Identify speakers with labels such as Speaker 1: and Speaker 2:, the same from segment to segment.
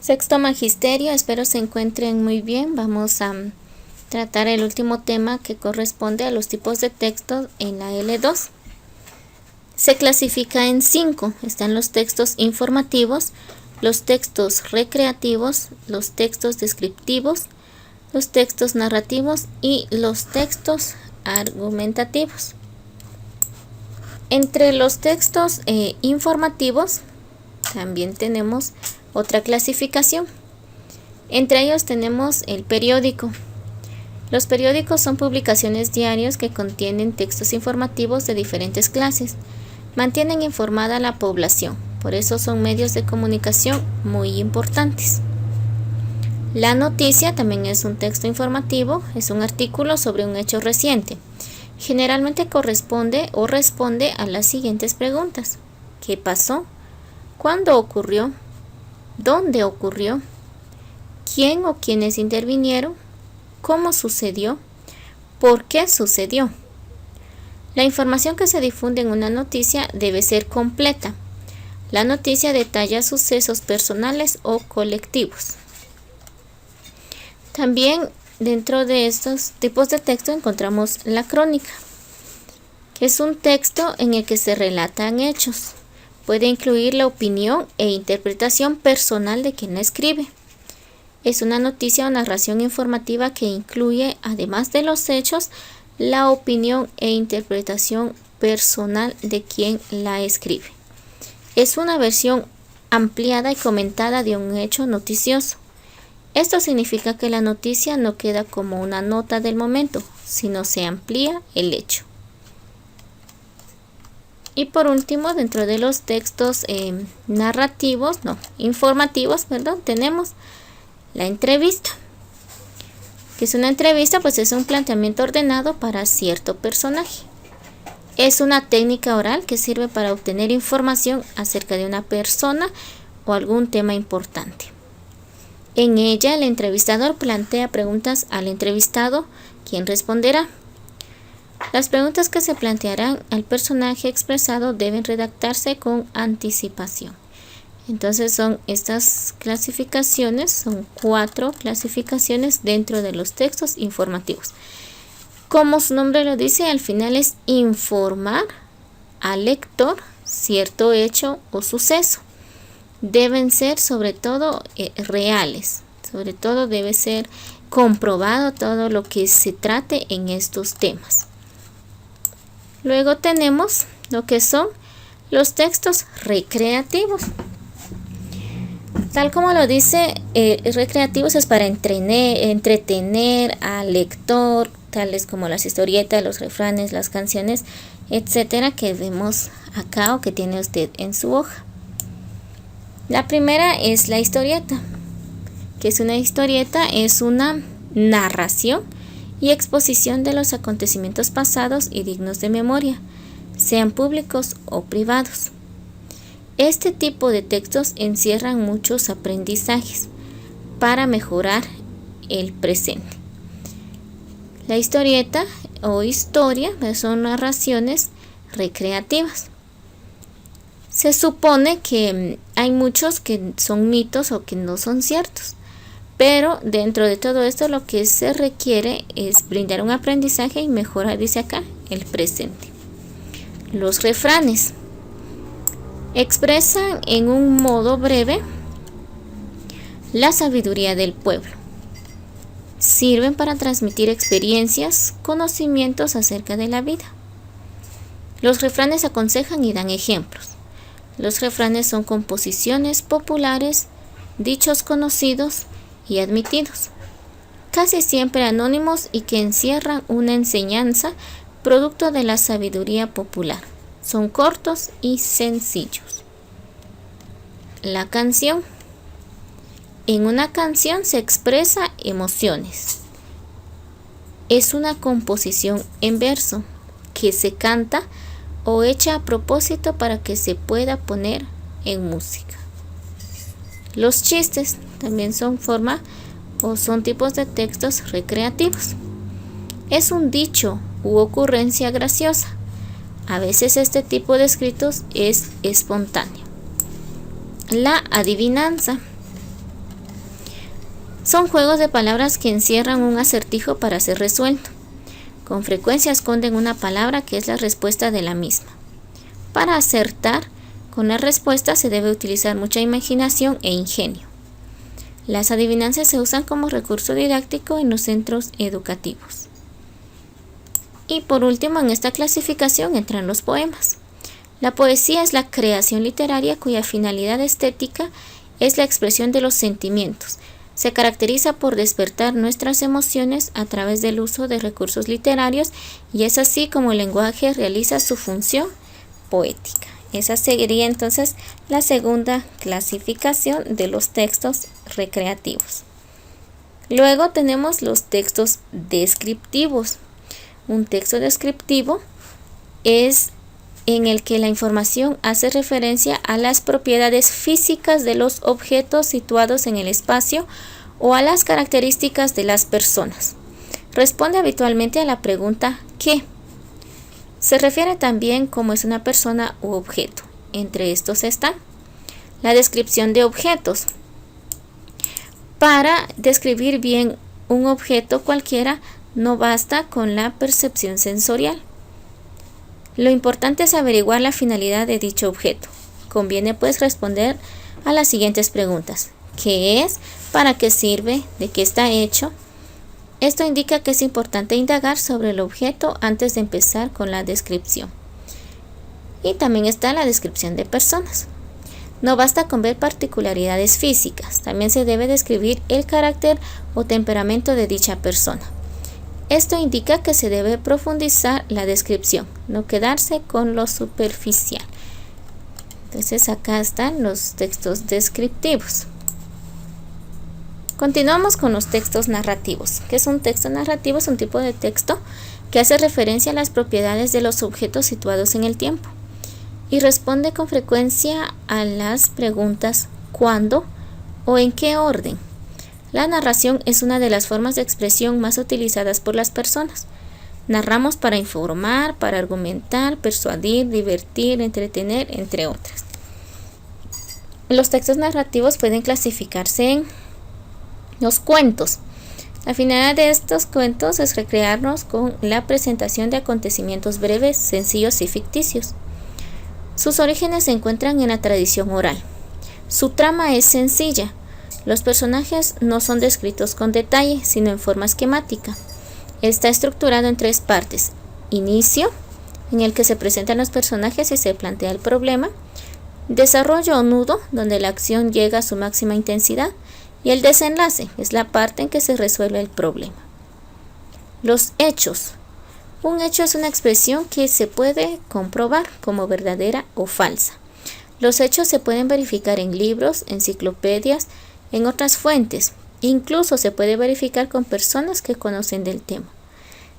Speaker 1: Sexto magisterio, espero se encuentren muy bien. Vamos a tratar el último tema que corresponde a los tipos de textos en la L2. Se clasifica en 5. Están los textos informativos, los textos recreativos, los textos descriptivos, los textos narrativos y los textos argumentativos. Entre los textos informativos también tenemos otra clasificación. Entre ellos tenemos el periódico. Los periódicos son publicaciones diarias que contienen textos informativos de diferentes clases. Mantienen informada a la población, por eso son medios de comunicación muy importantes. La noticia también es un texto informativo, es un artículo sobre un hecho reciente. Generalmente corresponde o responde a las siguientes preguntas: ¿qué pasó? ¿Cuándo ocurrió? ¿Dónde ocurrió? ¿Quién o quiénes intervinieron? ¿Cómo sucedió? ¿Por qué sucedió? La información que se difunde en una noticia debe ser completa. La noticia detalla sucesos personales o colectivos. También dentro de estos tipos de texto encontramos la crónica, que es un texto en el que se relatan hechos. Puede incluir la opinión e interpretación personal de quien la escribe. Es una noticia o narración informativa que incluye, además de los hechos, la opinión e interpretación personal de quien la escribe. Es una versión ampliada y comentada de un hecho noticioso. Esto significa que la noticia no queda como una nota del momento, sino se amplía el hecho. Y por último, dentro de los textos informativos, tenemos la entrevista. Que es una entrevista, pues es un planteamiento ordenado para cierto personaje. Es una técnica oral que sirve para obtener información acerca de una persona o algún tema importante. En ella, el entrevistador plantea preguntas al entrevistado, quien responderá. Las preguntas que se plantearán al personaje expresado deben redactarse con anticipación. Entonces son estas clasificaciones, son 4 clasificaciones dentro de los textos informativos. Como su nombre lo dice, al final es informar al lector cierto hecho o suceso. Deben ser sobre todo reales, sobre todo debe ser comprobado todo lo que se trate en estos temas. Luego tenemos lo que son los textos recreativos. Tal como lo dice, recreativos es para entretener al lector, tales como las historietas, los refranes, las canciones, etcétera, que vemos acá o que tiene usted en su hoja. La primera es la historieta. ¿Qué es una historieta? Es una narración y exposición de los acontecimientos pasados y dignos de memoria, sean públicos o privados. Este tipo de textos encierran muchos aprendizajes para mejorar el presente. La historieta o historia son narraciones recreativas. Se supone que hay muchos que son mitos o que no son ciertos, pero dentro de todo esto lo que se requiere es brindar un aprendizaje y mejorar, dice acá, el presente. Los refranes expresan en un modo breve la sabiduría del pueblo. Sirven para transmitir experiencias, conocimientos acerca de la vida. Los refranes aconsejan y dan ejemplos. Los refranes son composiciones populares, dichos conocidos y admitidos, casi siempre anónimos y que encierran una enseñanza producto de la sabiduría popular. Son cortos y sencillos. La canción. En una canción se expresa emociones. Es una composición en verso que se canta o hecha a propósito para que se pueda poner en música. Los chistes también son forma o son tipos de textos recreativos. Es un dicho u ocurrencia graciosa. A veces este tipo de escritos es espontáneo. La adivinanza Son juegos de palabras que encierran un acertijo para ser resuelto. Con frecuencia esconden una palabra que es la respuesta de la misma. Para acertar con la respuesta se debe utilizar mucha imaginación e ingenio. Las adivinanzas se usan como recurso didáctico en los centros educativos. Y por último, en esta clasificación entran los poemas. La poesía es la creación literaria cuya finalidad estética es la expresión de los sentimientos. Se caracteriza por despertar nuestras emociones a través del uso de recursos literarios y es así como el lenguaje realiza su función poética. Esa sería entonces la segunda clasificación de los textos recreativos. Luego tenemos los textos descriptivos. Un texto descriptivo es en el que la información hace referencia a las propiedades físicas de los objetos situados en el espacio o a las características de las personas. Responde habitualmente a la pregunta ¿qué? Se refiere también cómo es una persona u objeto. Entre estos están la descripción de objetos. Para describir bien un objeto cualquiera no basta con la percepción sensorial. Lo importante es averiguar la finalidad de dicho objeto. Conviene pues responder a las siguientes preguntas. ¿Qué es? ¿Para qué sirve? ¿De qué está hecho? Esto indica que es importante indagar sobre el objeto antes de empezar con la descripción. Y también está la descripción de personas. No basta con ver particularidades físicas, también se debe describir el carácter o temperamento de dicha persona. Esto indica que se debe profundizar la descripción, no quedarse con lo superficial. Entonces acá están los textos descriptivos. Continuamos con los textos narrativos. ¿Qué es un texto narrativo? Es un tipo de texto que hace referencia a las propiedades de los objetos situados en el tiempo y responde con frecuencia a las preguntas ¿cuándo? O ¿en qué orden? La narración es una de las formas de expresión más utilizadas por las personas. Narramos para informar, para argumentar, persuadir, divertir, entretener, entre otras. Los textos narrativos pueden clasificarse en los cuentos. La finalidad de estos cuentos es recrearnos con la presentación de acontecimientos breves, sencillos y ficticios. Sus orígenes se encuentran en la tradición oral. Su trama es sencilla. Los personajes no son descritos con detalle, sino en forma esquemática. Está estructurado en 3 partes. Inicio, en el que se presentan los personajes y se plantea el problema. Desarrollo o nudo, donde la acción llega a su máxima intensidad. Y el desenlace es la parte en que se resuelve el problema. Los hechos. Un hecho es una expresión que se puede comprobar como verdadera o falsa. Los hechos se pueden verificar en libros, enciclopedias, en otras fuentes. Incluso se puede verificar con personas que conocen del tema.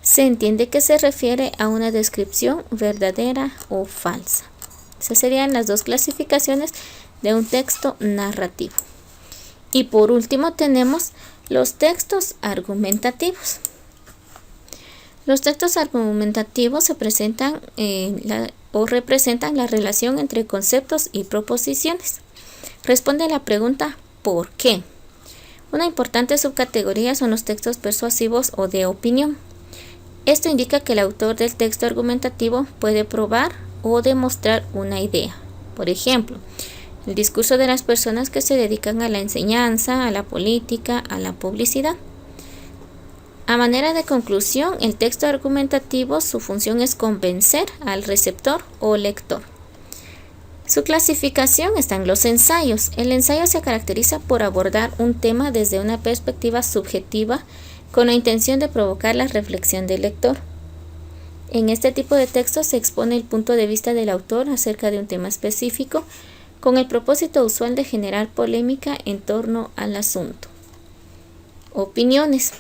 Speaker 1: Se entiende que se refiere a una descripción verdadera o falsa. Esas serían las 2 clasificaciones de un texto narrativo. Y por último tenemos los textos argumentativos. Los textos argumentativos se presentan representan la relación entre conceptos y proposiciones. Responde a la pregunta ¿por qué? Una importante subcategoría son los textos persuasivos o de opinión. Esto indica que el autor del texto argumentativo puede probar o demostrar una idea. Por ejemplo, el discurso de las personas que se dedican a la enseñanza, a la política, a la publicidad. A manera de conclusión, el texto argumentativo, su función es convencer al receptor o lector. Su clasificación está en los ensayos. El ensayo se caracteriza por abordar un tema desde una perspectiva subjetiva con la intención de provocar la reflexión del lector. En este tipo de textos se expone el punto de vista del autor acerca de un tema específico, con el propósito usual de generar polémica en torno al asunto. Opiniones.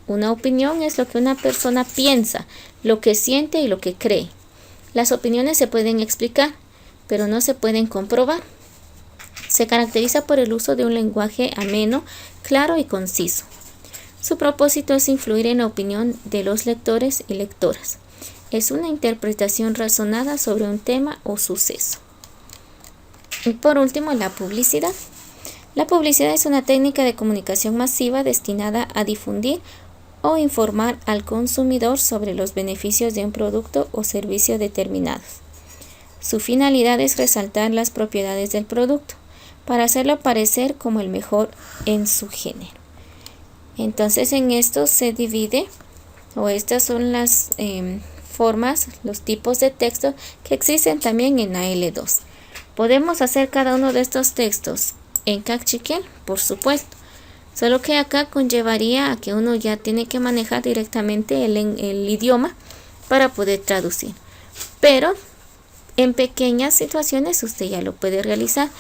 Speaker 1: Una opinión es lo que una persona piensa, lo que siente y lo que cree. Las opiniones se pueden explicar, pero no se pueden comprobar. Se caracteriza por el uso de un lenguaje ameno, claro y conciso. Su propósito es influir en la opinión de los lectores y lectoras. Es una interpretación razonada sobre un tema o suceso. Y por último, la publicidad. La publicidad es una técnica de comunicación masiva destinada a difundir o informar al consumidor sobre los beneficios de un producto o servicio determinados. Su finalidad es resaltar las propiedades del producto para hacerlo parecer como el mejor en su género. Entonces en esto se divide, o estas son las formas, los tipos de texto que existen también en AL2. ¿Podemos hacer cada uno de estos textos en Kaqchikel? Por supuesto. Solo que acá conllevaría a que uno ya tiene que manejar directamente el idioma para poder traducir. Pero en pequeñas situaciones usted ya lo puede realizar.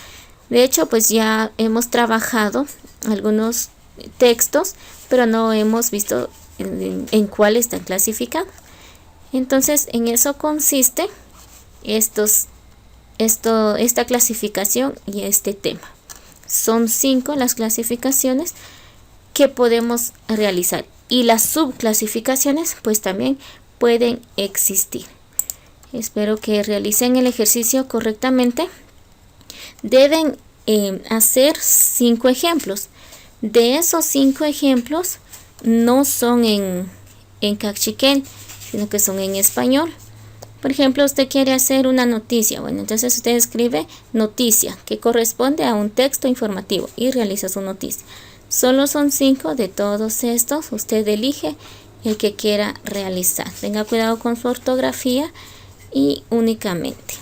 Speaker 1: De hecho, pues ya hemos trabajado algunos textos, pero no hemos visto en cuál están clasificados. Entonces, en eso consiste esta clasificación y este tema. Son 5 las clasificaciones que podemos realizar, y las subclasificaciones pues también pueden existir. Espero que realicen el ejercicio correctamente. Deben hacer 5 ejemplos. De esos 5 ejemplos no son en Kaqchikel, sino que son en español. Por ejemplo, usted quiere hacer una noticia. Bueno, entonces usted escribe noticia, que corresponde a un texto informativo, y realiza su noticia. Solo son 5 de todos estos. Usted elige el que quiera realizar. Tenga cuidado con su ortografía y únicamente.